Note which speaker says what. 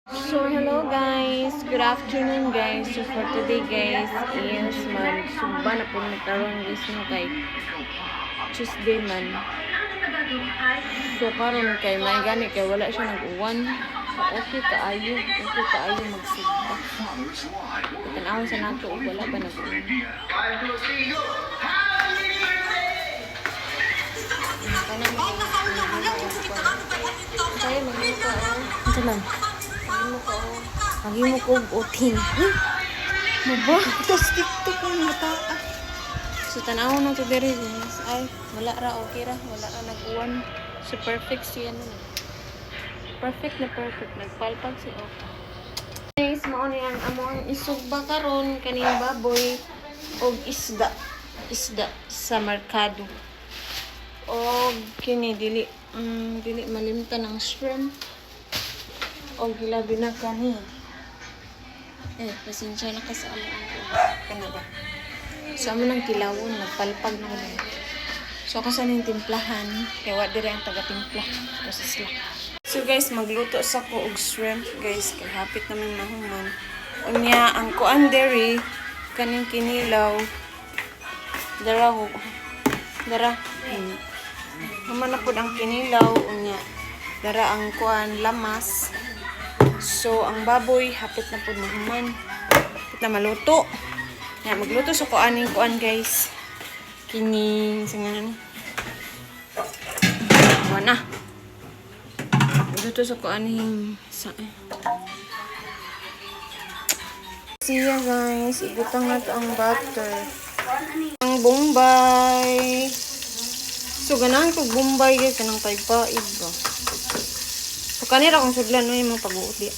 Speaker 1: So, hello guys. Good afternoon guys. So, for today guys is magsumba na po nagkaroon guys no kay Tuesday man. So, karon kay may gani kay wala siya nag-uwan. So, okay kaayo magsumba. Tanaw sa nato ug wala ba nag-uwan. Kaya magluto ito lang. Lagi mo ko utin. Maba? Tapos TikTok ang mataas. So, tanaw na to diri guys. Ay, wala ra, okay ra. Wala ra nag-uwan. So, perfect siya na. Perfect na perfect. Nagpalpag si Oka. Guys, mauna yan. Among isugba karon kaning baboy o isda. Isda sa merkado. O kini dili malimta ng shrimp. O gilabi na kani. Pasensya na ka sa alam ko. Kana ba? So, amo nang kilawon, nagpalpag na ko. So, ako sa ning timplahan, kaya wa dire ang taga-timpla. Process lang. So, guys, magluto sa ko og shrimp, guys. Kaya hapit namin mahuman. Unya, ang kuan dere, kaning kinilaw. Dara. Naman na po ang kinilaw. Unya, dara ang kuan lamas. So, ang baboy, hapit na po mahuman. Hapit na maluto. Yan, magluto sa kuaning kuan, guys. Kini, singanan. Wana. Magluto sa kuaning siya, guys. Ibutang na to ang butter. Ang bombay. So, ganahan ko bombay, guys. Kanang paipaid ba. So, kanira kung sudlan no yung mga pag-uudi.